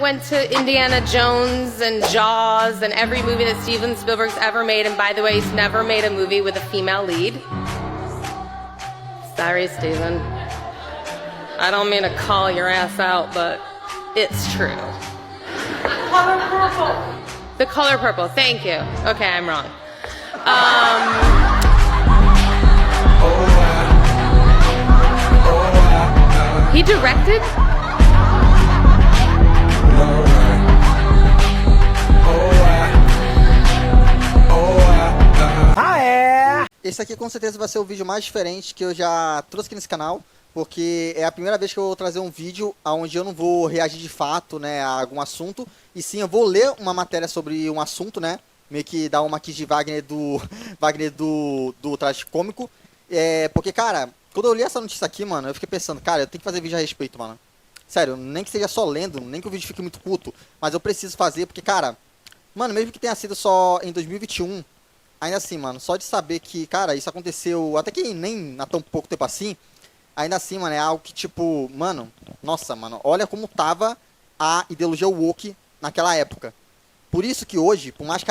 went to Indiana Jones and Jaws and every movie that Steven Spielberg's ever made. And by the way, he's never made a movie with a female lead. Sorry, Steven. I don't mean to call your ass out, but it's true. Color purple. The color purple. Thank you. Okay, I'm wrong. He directed? Esse aqui com certeza vai ser o vídeo mais diferente que eu já trouxe aqui nesse canal, porque é a primeira vez que eu vou trazer um vídeo onde eu não vou reagir de fato, né, a algum assunto, e sim eu vou ler uma matéria sobre um assunto, né, meio que dar uma aqui de Wagner do Traje Cômico, porque, cara, quando eu li essa notícia aqui, mano, eu fiquei pensando, cara, eu tenho que fazer vídeo a respeito, mano. Sério, nem que seja só lendo, nem que o vídeo fique muito curto, mas eu preciso fazer, porque, cara, mano, mesmo que tenha sido só em 2021, ainda assim, mano, só de saber que, cara, isso aconteceu até que nem há tão pouco tempo assim, ainda assim, mano, é algo que, tipo, mano, nossa, mano, olha como tava a ideologia woke naquela época. Por isso que hoje, por mais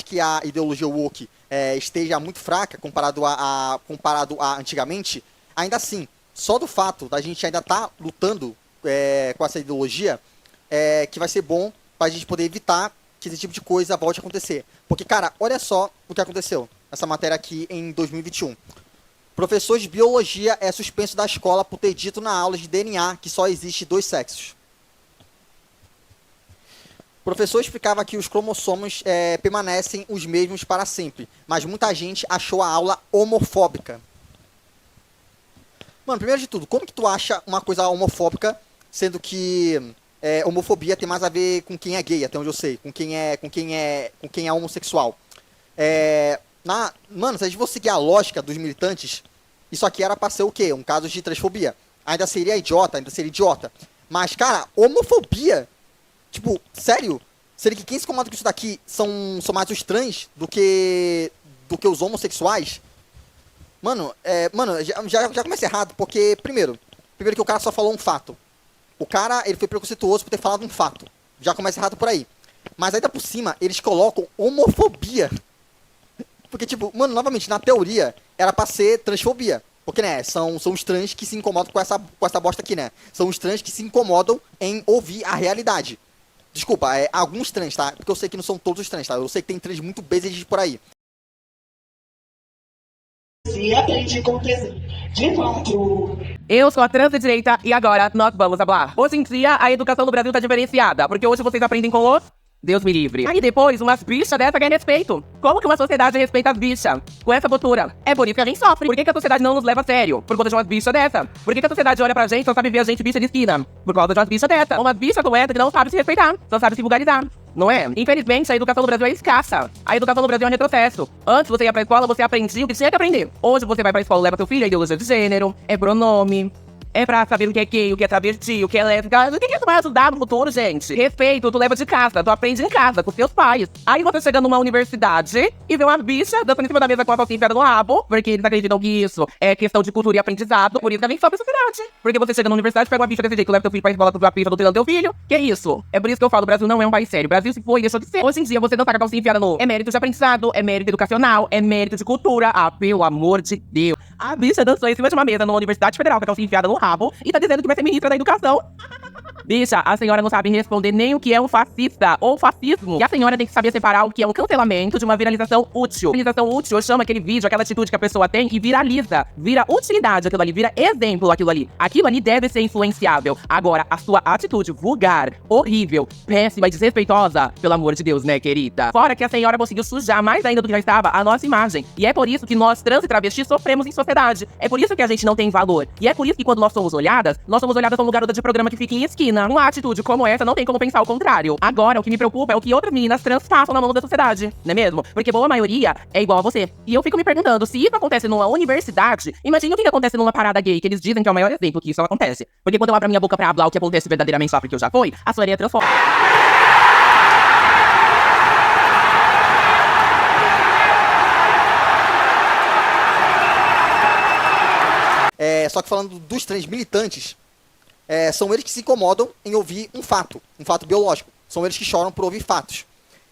que a ideologia woke esteja muito fraca comparado a antigamente, ainda assim, só do fato da gente ainda estar lutando com essa ideologia, que vai ser bom pra gente poder evitar que esse tipo de coisa volte a acontecer. Porque, cara, olha só o que aconteceu nessa matéria aqui em 2021. Professor de biologia é suspenso da escola por ter dito na aula de DNA que só existe 2 sexos. O professor explicava que os cromossomos permanecem os mesmos para sempre, mas muita gente achou a aula homofóbica. Mano, primeiro de tudo, como que tu acha uma coisa homofóbica, sendo que homofobia tem mais a ver com quem é gay, até onde eu sei, com quem é homossexual. Mano, se a gente for seguir a lógica dos militantes, isso aqui era pra ser o quê? Um caso de transfobia. Ainda seria idiota. Mas, cara, homofobia, tipo, sério? Seria que quem se incomoda com isso daqui são mais os trans do que os homossexuais? Mano, já começa errado, porque, primeiro que o cara só falou um fato. O cara, ele foi preconceituoso por ter falado um fato. Já começa errado por aí. Mas ainda por cima, eles colocam homofobia. Porque, tipo, mano, novamente, na teoria, era pra ser transfobia. Porque, né, são os trans que se incomodam com essa bosta aqui, né? São os trans que se incomodam em ouvir a realidade. Desculpa, alguns trans, tá? Porque eu sei que não são todos os trans, tá? Eu sei que tem trans muito basics por aí. Se aprende com de fato. Eu sou a trans de direita e agora nós vamos falar. Hoje em dia, a educação no Brasil tá diferenciada, porque hoje vocês aprendem com os... Deus me livre. Aí depois, umas bichas dessa querem respeito. Como que uma sociedade respeita as bichas? Com essa postura. É por isso que a gente sofre. Por que a sociedade não nos leva a sério? Por conta de umas bichas dessa. Por que a sociedade olha pra gente e só sabe ver a gente bicha de esquina? Por causa de umas bichas dessa. Umas bichas como essa que não sabe se respeitar, só sabe se vulgarizar. Não é? Infelizmente, a educação no Brasil é escassa. A educação no Brasil é um retrocesso. Antes você ia pra escola, você aprendia o que tinha que aprender. Hoje você vai pra escola, leva seu filho, é ideologia de gênero, é pronome. É pra saber o que é gay, o que é travesti, o que é lésbica. O que isso vai ajudar no futuro, gente? Respeito, tu leva de casa, tu aprende em casa, com seus pais. Aí você chega numa universidade e vê uma bicha dançando em cima da mesa com a calcinha enfiada no rabo, porque eles acreditam que isso é questão de cultura e aprendizado, por isso que a gente sofre sociedade. Porque você chega na universidade, pega uma bicha desse jeito, leva teu filho pra escola, tu vê a bicha do teu filho. Que isso? É por isso que eu falo, o Brasil não é um país sério. O Brasil se foi e deixou de ser. Hoje em dia, você dançar com a calcinha enfiada no... É mérito de aprendizado, é mérito educacional, é mérito de cultura. Ah, pelo amor de Deus. A bicha dançou em cima de uma mesa numa universidade federal com a calcinha enfiada no rabo e tá dizendo que vai ser ministra da educação. Bicha, a senhora não sabe responder nem o que é um fascista ou fascismo. E a senhora tem que saber separar o que é um cancelamento de uma viralização útil. Viralização útil chama aquele vídeo, aquela atitude que a pessoa tem e viraliza. Vira utilidade aquilo ali, vira exemplo aquilo ali. Aquilo ali deve ser influenciável. Agora, a sua atitude vulgar, horrível, péssima e desrespeitosa, pelo amor de Deus, né, querida? Fora que a senhora conseguiu sujar mais ainda do que já estava a nossa imagem. E é por isso que nós, trans e travestis, sofremos em sociedade. É por isso que a gente não tem valor. E é por isso que quando nós somos olhadas como garota de programa que fica em esquina. Uma atitude como essa não tem como pensar o contrário. Agora, o que me preocupa é o que outras meninas trans passam na mão da sociedade, não é mesmo? Porque boa maioria é igual a você. E eu fico me perguntando, se isso acontece numa universidade, imagine o que acontece numa parada gay, que eles dizem que é o maior exemplo que isso acontece. Porque quando eu abro a minha boca pra falar o que acontece verdadeiramente só porque eu já fui, a sua areia transforma. Só que falando dos trans militantes, são eles que se incomodam em ouvir um fato biológico. São eles que choram por ouvir fatos.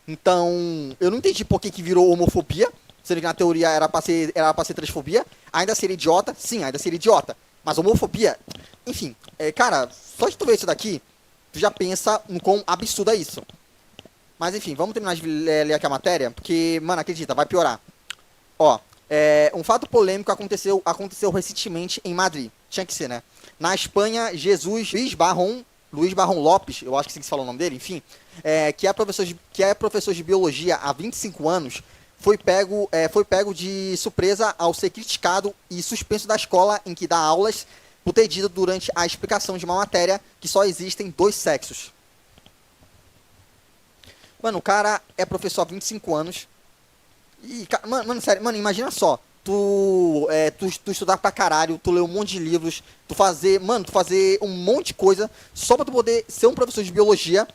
Então, eu não entendi por que virou homofobia, sendo que na teoria era pra ser transfobia. Ainda seria idiota? Sim, ainda seria idiota. Mas homofobia, enfim, cara, só de tu ver isso daqui, tu já pensa no quão absurdo é isso. Mas enfim, vamos terminar de ler aqui a matéria, porque, mano, acredita, vai piorar. Ó, um fato polêmico aconteceu recentemente em Madrid. Tinha que ser, né? Na Espanha, Luís Barron Lopes, eu acho que assim que se fala o nome dele, enfim, que é professor de biologia há 25 anos, foi pego de surpresa ao ser criticado e suspenso da escola em que dá aulas por ter dito durante a explicação de uma matéria que só existem 2 sexos. Mano, o cara é professor há 25 anos. E, mano, sério, mano, imagina só. Tu estudar pra caralho, tu ler um monte de livros, tu fazer um monte de coisa só pra tu poder ser um professor de biologia,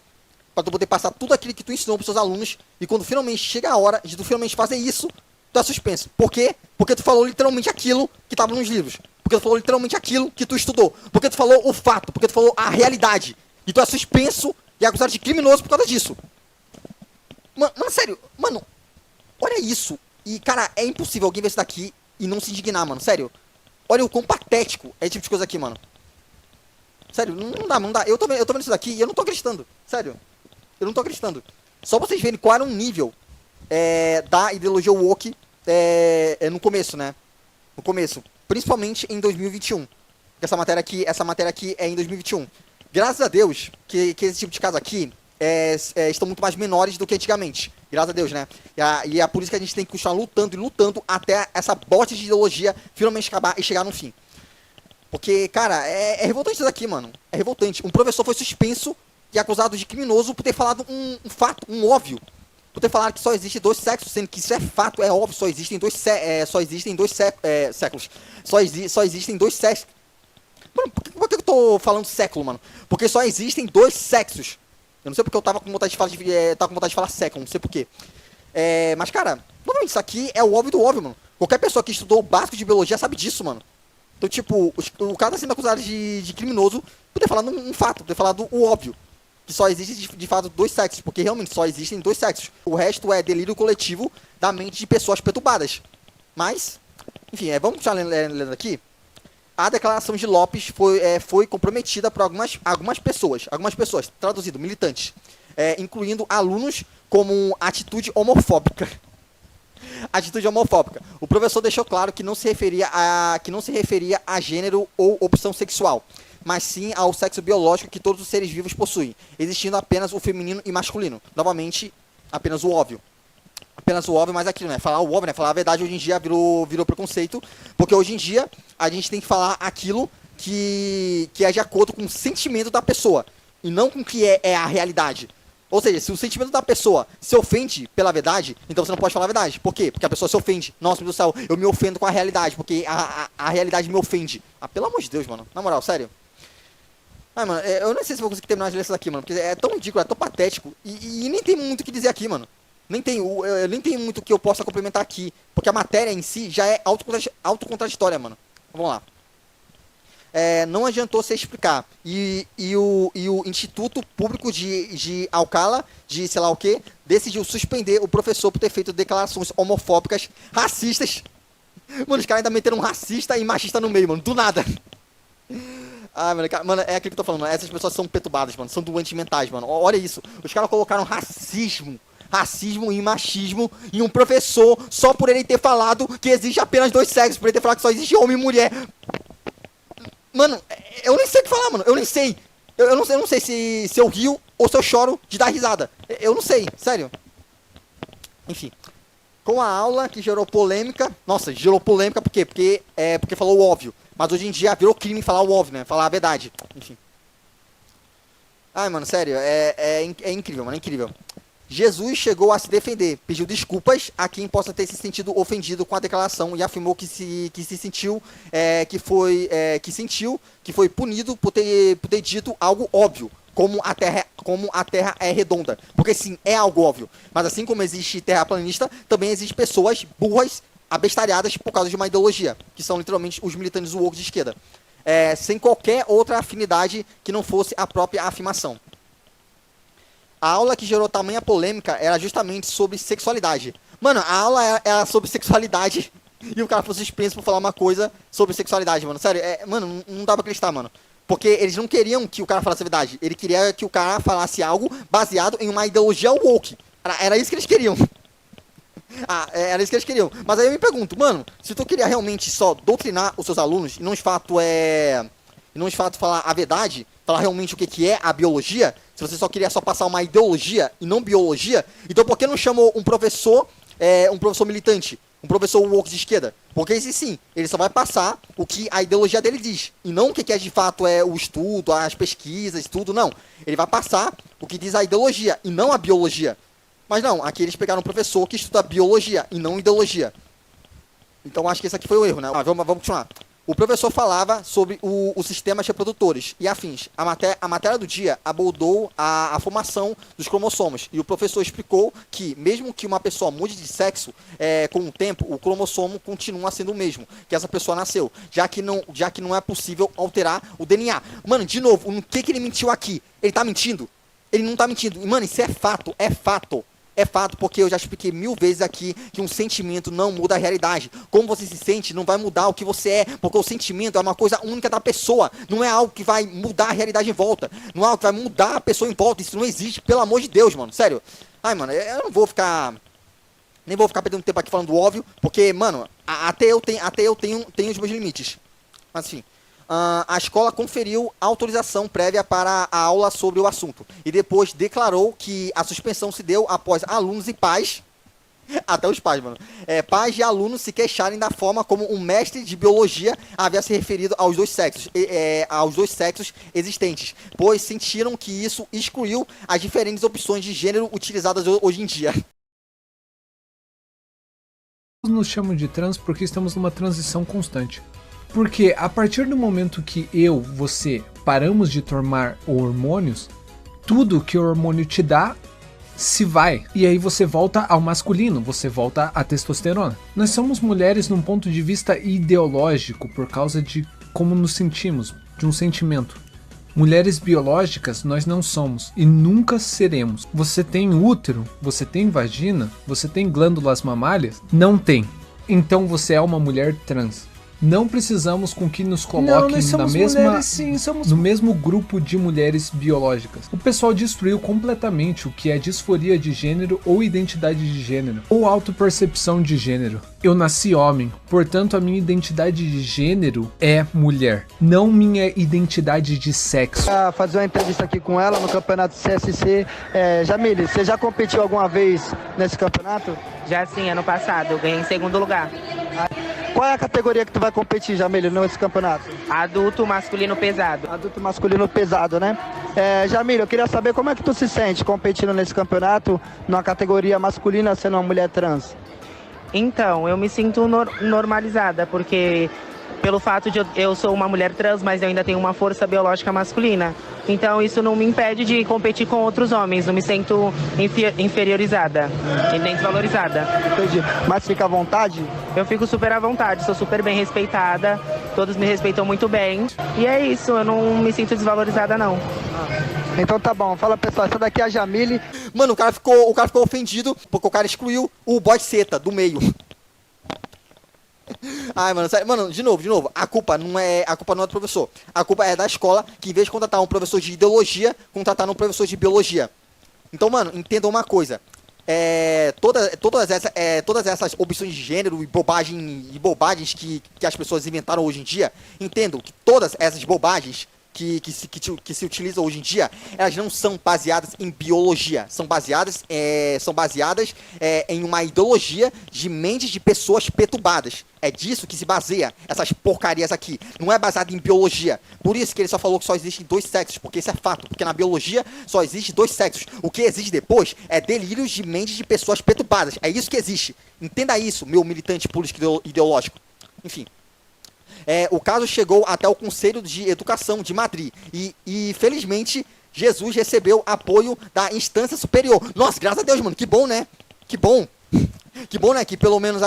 pra tu poder passar tudo aquilo que tu ensinou pros seus alunos, e quando finalmente chega a hora de tu finalmente fazer isso, tu é suspenso. Por quê? Porque tu falou literalmente aquilo que tava nos livros. Porque tu falou literalmente aquilo que tu estudou. Porque tu falou o fato, porque tu falou a realidade. E tu é suspenso e acusado de criminoso por causa disso. Mano, sério, mano, olha isso. E, cara, é impossível alguém ver isso daqui e não se indignar, mano. Sério. Olha o quão patético é esse tipo de coisa aqui, mano. Sério, não dá. Eu tô vendo isso daqui e eu não tô acreditando. Sério. Eu não tô acreditando. Só pra vocês verem qual era o nível da ideologia woke no começo, né? No começo. Principalmente em 2021. Essa matéria aqui é em 2021. Graças a Deus que esse tipo de caso aqui estão muito mais menores do que antigamente. Graças a Deus, né? E é por isso que a gente tem que continuar lutando até essa bosta de ideologia finalmente acabar e chegar no fim. Porque, cara, é revoltante isso daqui, mano. É revoltante. Um professor foi suspenso e acusado de criminoso por ter falado um fato, um óbvio. Por ter falado que só existem 2 sexos, sendo que isso é fato, é óbvio, só existem 2 séculos. Só existem 2 sexos. Mano, por que eu tô falando século, mano? Porque só existem 2 sexos. Eu não sei porque eu tava com vontade de falar século, não sei porquê. Mas, cara, novamente, isso aqui é o óbvio do óbvio, mano. Qualquer pessoa que estudou o básico de biologia sabe disso, mano. Então, tipo, o cara tá sendo acusado de criminoso por ter falado um fato, por ter falado o óbvio. Que só existe, de fato, 2 sexos. Porque realmente só existem 2 sexos. O resto é delírio coletivo da mente de pessoas perturbadas. Mas, enfim, vamos continuar lendo aqui. A declaração de Lopes foi comprometida por algumas pessoas, traduzido, militantes, incluindo alunos como atitude homofóbica. Atitude homofóbica. O professor deixou claro que não se referia a gênero ou opção sexual, mas sim ao sexo biológico que todos os seres vivos possuem, existindo apenas o feminino e masculino. Novamente, apenas o óbvio. Apenas o óbvio, mas aquilo, né? Falar o óbvio, né? Falar a verdade hoje em dia virou preconceito, porque hoje em dia a gente tem que falar aquilo que é de acordo com o sentimento da pessoa, e não com o que é a realidade. Ou seja, se o sentimento da pessoa se ofende pela verdade, então você não pode falar a verdade. Por quê? Porque a pessoa se ofende. Nossa, meu Deus do céu, eu me ofendo com a realidade, porque a realidade me ofende. Pelo amor de Deus, mano. Na moral, sério. Mano, eu não sei se vou conseguir terminar de ler isso daqui, mano, porque é tão ridículo, é tão patético, e nem tem muito o que dizer aqui, mano. Nem tem muito que eu possa complementar aqui, porque a matéria em si já é autocontraditória, mano. Vamos lá. Não adiantou se explicar. E o Instituto Público de Alcalá, de sei lá o que, decidiu suspender o professor por ter feito declarações homofóbicas, racistas. Mano, os caras ainda meteram racista e machista no meio, mano, do nada. Ah, mano, é aquilo que eu tô falando, mano. Essas pessoas são perturbadas, mano, são doentes mentais, mano. Olha isso, os caras colocaram racismo e machismo em um professor só por ele ter falado que existe apenas 2 sexos, por ele ter falado que só existe homem e mulher. Mano, eu nem sei o que falar, mano. Eu nem sei. Eu não sei se eu rio ou se eu choro de dar risada. Eu não sei, sério. Enfim. Com a aula que gerou polêmica. Nossa, gerou polêmica por quê? Porque falou o óbvio. Mas hoje em dia virou crime falar o óbvio, né? Falar a verdade. Enfim. Ai, mano, sério. É incrível, mano. É incrível. Jesus chegou a se defender, pediu desculpas a quem possa ter se sentido ofendido com a declaração e afirmou que foi punido por ter dito algo óbvio, como a Terra é redonda. Porque sim, é algo óbvio. Mas assim como existe terraplanista, também existem pessoas burras, abestalhadas por causa de uma ideologia, que são literalmente os militantes woke de esquerda. sem qualquer outra afinidade que não fosse a própria afirmação. A aula que gerou tamanha polêmica era justamente sobre sexualidade. Mano, a aula era sobre sexualidade e o cara foi suspenso por falar uma coisa sobre sexualidade, mano. Sério, mano, não dá pra acreditar, mano. Porque eles não queriam que o cara falasse a verdade. Ele queria que o cara falasse algo baseado em uma ideologia woke. Era isso que eles queriam. Era isso que eles queriam. Mas aí eu me pergunto, mano, se tu queria realmente só doutrinar os seus alunos e não de fato falar a verdade, falar realmente o que é a biologia, se você só queria só passar uma ideologia e não biologia, então por que não chamou um professor militante, um professor woke de esquerda? Porque esse sim, ele só vai passar o que a ideologia dele diz, e não o que é de fato o estudo, as pesquisas, tudo, não. Ele vai passar o que diz a ideologia e não a biologia. Mas não, aqui eles pegaram um professor que estuda biologia e não ideologia. Então acho que esse aqui foi o erro, né? Vamos continuar. O professor falava sobre os sistemas reprodutores e afins. A matéria do dia abordou a formação dos cromossomos. E o professor explicou que, mesmo que uma pessoa mude de sexo, com o tempo, o cromossomo continua sendo o mesmo que essa pessoa nasceu. Já que não é possível alterar o DNA. Mano, de novo, no que ele mentiu aqui? Ele tá mentindo? Ele não tá mentindo. Mano, isso é fato. É fato. É fato, porque eu já expliquei 1000 vezes aqui que um sentimento não muda a realidade. Como você se sente não vai mudar o que você é, porque o sentimento é uma coisa única da pessoa. Não é algo que vai mudar a realidade em volta. Não é algo que vai mudar a pessoa em volta. Isso não existe, pelo amor de Deus, mano. Sério. Ai, mano, eu não vou ficar... Nem vou ficar perdendo tempo aqui falando do óbvio, porque, mano, até eu tenho os meus limites. Mas, enfim... a escola conferiu autorização prévia para a aula sobre o assunto e depois declarou que a suspensão se deu após alunos e pais, até os pais, mano, pais e alunos se queixarem da forma como um mestre de biologia havia se referido aos dois sexos existentes, pois sentiram que isso excluiu as diferentes opções de gênero utilizadas hoje em dia. Nos chamam de trans porque estamos numa transição constante. Porque a partir do momento que você paramos de tomar hormônios, tudo que o hormônio te dá se vai. E aí você volta ao masculino, você volta à testosterona. Nós somos mulheres num ponto de vista ideológico por causa de como nos sentimos, de um sentimento. Mulheres biológicas nós não somos e nunca seremos. Você tem útero, você tem vagina, você tem glândulas mamárias? Não tem. Então você é uma mulher trans. Não precisamos com que nos coloquem no mesmo grupo de mulheres biológicas. O pessoal destruiu completamente o que é disforia de gênero ou identidade de gênero, ou autopercepção de gênero. Eu nasci homem, portanto a minha identidade de gênero é mulher, não minha identidade de sexo. Fazer uma entrevista aqui com ela no campeonato CSC. Jamile, você já competiu alguma vez nesse campeonato? Já sim, ano passado, eu ganhei em segundo lugar. Qual é a categoria que tu vai competir, Jamile, nesse campeonato? Adulto masculino pesado. Adulto masculino pesado, né? Jamile, eu queria saber como é que tu se sente competindo nesse campeonato, numa categoria masculina, sendo uma mulher trans? Então, eu me sinto normalizada, porque pelo fato de eu sou uma mulher trans, mas eu ainda tenho uma força biológica masculina. Então isso não me impede de competir com outros homens, não me sinto inferiorizada e nem desvalorizada. Entendi. Mas fica à vontade? Eu fico super à vontade, sou super bem respeitada, todos me respeitam muito bem. E é isso, eu não me sinto desvalorizada não. Então tá bom, fala pessoal, essa daqui é a Jamile. Mano, o cara ficou ofendido porque o cara excluiu o boy seta do meio. Ai, mano, sério, mano, de novo, a culpa não é do professor. A culpa é da escola, que em vez de contratar um professor de ideologia, contrataram um professor de biologia. Então, mano, entendam uma coisa. Todas essas opções de gênero e bobagens que as pessoas inventaram hoje em dia, entendam que todas essas bobagens que se utilizam hoje em dia, elas não são baseadas em biologia, são baseadas em uma ideologia de mentes de pessoas perturbadas. É disso que se baseia essas porcarias aqui. Não é baseado em biologia. Por isso que ele só falou que só existem dois sexos, porque isso é fato. Porque na biologia só existe dois sexos. O que existe depois é delírios de mentes de pessoas perturbadas. É isso que existe. Entenda isso, meu militante político ideológico. Enfim. O caso chegou até o Conselho de Educação de Madrid e felizmente Jesus recebeu apoio da instância superior. Nossa, graças a Deus, mano, que bom, né? Que bom. Que bom, né? Que pelo menos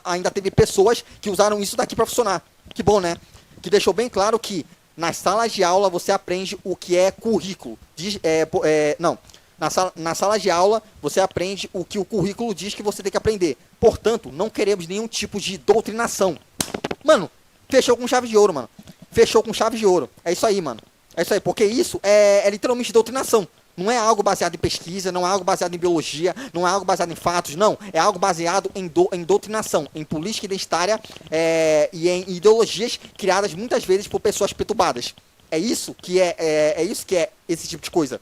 ainda teve pessoas que usaram isso daqui pra funcionar. Que bom, né? que deixou bem claro que nas salas de aula você aprende o que é currículo. Na sala de aula você aprende o que o currículo diz que você tem que aprender. Portanto, não queremos nenhum tipo de doutrinação. Mano, fechou com chave de ouro, mano. Fechou com chave de ouro. É isso aí, mano. É isso aí, porque isso é literalmente doutrinação. Não é algo baseado em pesquisa, não é algo baseado em biologia, não é algo baseado em fatos, não. É algo baseado em doutrinação, em política identitária e em ideologias criadas muitas vezes por pessoas perturbadas. É isso que é esse tipo de coisa.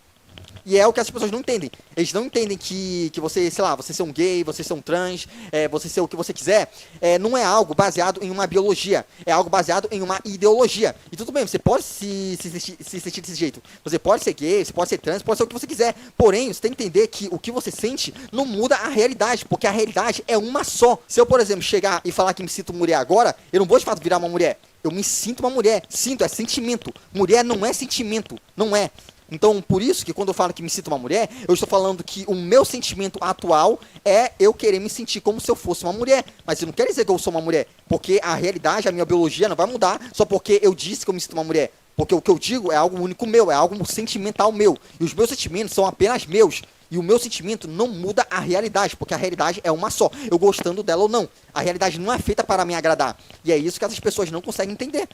E é o que as pessoas não entendem. Eles não entendem que você, sei lá, você ser um gay, você ser um trans, você ser o que você quiser, não é algo baseado em uma biologia. É algo baseado em uma ideologia. E tudo bem, você pode se sentir desse jeito. Você pode ser gay, você pode ser trans, pode ser o que você quiser. Porém, você tem que entender que o que você sente não muda a realidade, porque a realidade é uma só. Se eu, por exemplo, chegar e falar que me sinto mulher agora, eu não vou de fato virar uma mulher. Eu me sinto uma mulher. Sinto, é sentimento. Mulher não é sentimento. Não é. Então, por isso que quando eu falo que me sinto uma mulher, eu estou falando que o meu sentimento atual é eu querer me sentir como se eu fosse uma mulher. Mas isso não quer dizer que eu sou uma mulher, porque a realidade, a minha biologia não vai mudar só porque eu disse que eu me sinto uma mulher. Porque o que eu digo é algo único meu, é algo sentimental meu. E os meus sentimentos são apenas meus. E o meu sentimento não muda a realidade, porque a realidade é uma só, eu gostando dela ou não. A realidade não é feita para me agradar. E é isso que essas pessoas não conseguem entender.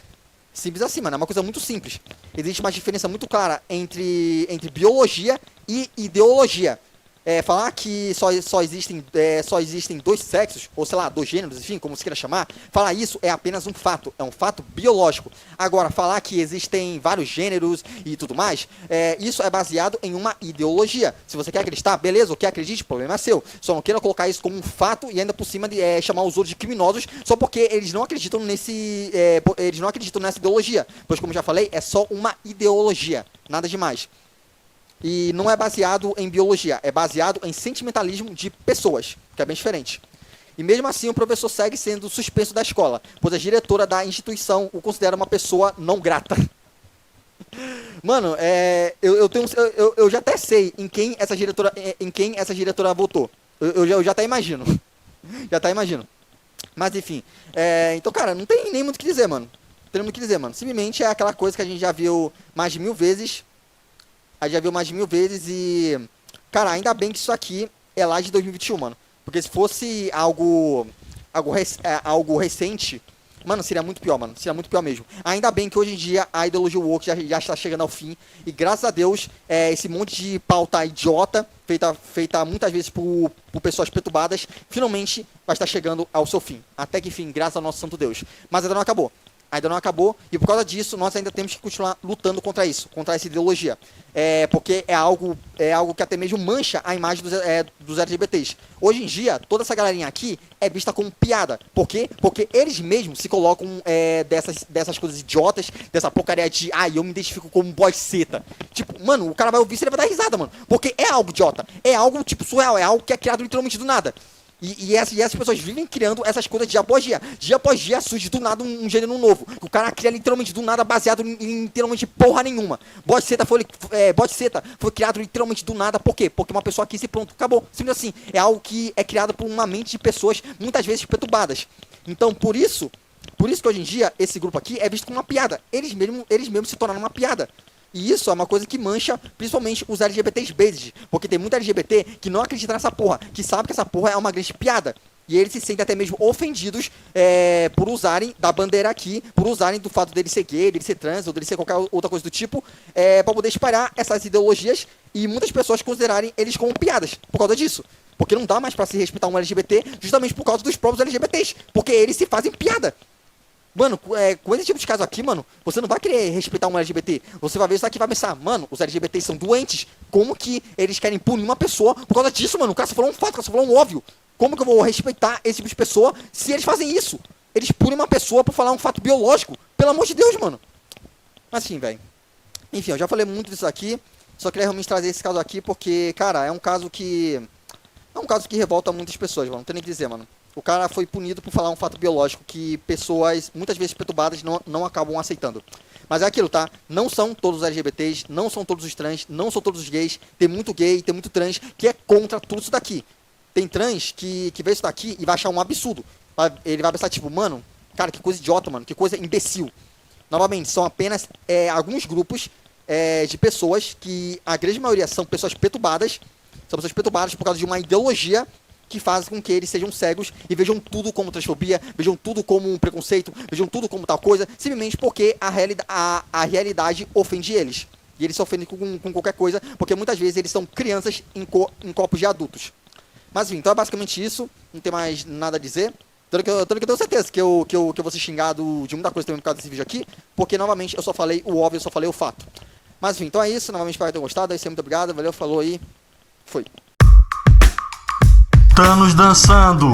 Simples assim, mano. É uma coisa muito simples. Existe uma diferença muito clara entre biologia e ideologia. Falar que só existem dois sexos, ou sei lá, dois gêneros, enfim, como você queira chamar, falar isso é apenas um fato, é um fato biológico. Agora, falar que existem vários gêneros e tudo mais, isso é baseado em uma ideologia. Se você quer acreditar, beleza, o que acredite, o problema é seu. Só não queira colocar isso como um fato e ainda por cima de chamar os outros de criminosos só porque eles não acreditam nessa ideologia. Pois, como já falei, é só uma ideologia, nada demais. E não é baseado em biologia, é baseado em sentimentalismo de pessoas, que é bem diferente. E mesmo assim o professor segue sendo suspenso da escola, pois a diretora da instituição o considera uma pessoa não grata. Mano, eu já até sei em quem essa diretora votou. Eu já até imagino. Mas enfim, então cara, não tem nem muito o que dizer, mano. Não tem muito o que dizer, mano. Simplesmente é aquela coisa que a gente já viu mais de 1000 vezes. E... Cara, ainda bem que isso aqui é lá de 2021, mano. Porque se fosse algo recente, mano, seria muito pior, mano. Seria muito pior mesmo. Ainda bem que hoje em dia a ideologia woke já está chegando ao fim. E graças a Deus, esse monte de pauta idiota, feita muitas vezes por pessoas perturbadas, finalmente vai estar chegando ao seu fim. Até que enfim, graças ao nosso santo Deus. Mas ainda não acabou. E por causa disso, nós ainda temos que continuar lutando contra isso, contra essa ideologia. Porque é algo que até mesmo mancha a imagem dos LGBTs. Hoje em dia, toda essa galerinha aqui é vista como piada. Por quê? Porque eles mesmos se colocam dessas coisas idiotas, dessa porcaria de, eu me identifico como boy seta. Tipo, mano, o cara vai ouvir isso e ele vai dar risada, mano. Porque é algo idiota, é algo tipo surreal, é algo que é criado literalmente do nada. E essas pessoas vivem criando essas coisas dia após dia. Dia após dia surge do nada um gênero novo. O cara cria literalmente do nada, baseado em literalmente porra nenhuma. Bode Seta foi criado literalmente do nada. Por quê? Porque uma pessoa quis e pronto, acabou. Simples assim. É algo que é criado por uma mente de pessoas muitas vezes perturbadas. Então, por isso que hoje em dia esse grupo aqui é visto como uma piada. Eles mesmos se tornaram uma piada. E isso é uma coisa que mancha principalmente os LGBTs based. Porque tem muito LGBT que não acredita nessa porra, que sabe que essa porra é uma grande piada. E eles se sentem até mesmo ofendidos por usarem da bandeira aqui, por usarem do fato dele ser gay, dele ser trans, ou dele ser qualquer outra coisa do tipo, para poder espalhar essas ideologias e muitas pessoas considerarem eles como piadas por causa disso. Porque não dá mais pra se respeitar um LGBT justamente por causa dos próprios LGBTs. Porque eles se fazem piada. Mano, com esse tipo de caso aqui, mano, você não vai querer respeitar um LGBT. Você vai ver isso aqui e vai pensar, mano, os LGBTs são doentes. Como que eles querem punir uma pessoa por causa disso, mano? O cara só falou um fato, o cara só falou um óbvio. Como que eu vou respeitar esse tipo de pessoa se eles fazem isso? Eles punem uma pessoa por falar um fato biológico. Pelo amor de Deus, mano. Assim, velho. Enfim, eu já falei muito disso aqui. Só queria realmente trazer esse caso aqui porque, cara, é um caso que revolta muitas pessoas, mano. Não tem nem o que dizer, mano. O cara foi punido por falar um fato biológico que pessoas, muitas vezes perturbadas, não acabam aceitando. Mas é aquilo, tá? Não são todos os LGBTs, não são todos os trans, não são todos os gays. Tem muito gay, tem muito trans que é contra tudo isso daqui. Tem trans que vê isso daqui e vai achar um absurdo. Ele vai pensar tipo, mano, cara, que coisa idiota, mano, que coisa imbecil. Novamente, são apenas alguns grupos de pessoas que a grande maioria são pessoas perturbadas por causa de uma ideologia que faz com que eles sejam cegos e vejam tudo como transfobia, vejam tudo como um preconceito, vejam tudo como tal coisa, simplesmente porque a realidade ofende eles. E eles se ofendem com qualquer coisa, porque muitas vezes eles são crianças em corpos de adultos. Mas enfim, então é basicamente isso, não tem mais nada a dizer. Tanto que eu tenho certeza que eu vou ser xingado de muita coisa também por causa desse vídeo aqui, porque novamente eu só falei o óbvio, eu só falei o fato. Mas enfim, então é isso, novamente espero que tenham gostado, é isso aí, muito obrigado, valeu, falou aí, foi. Thanos dançando.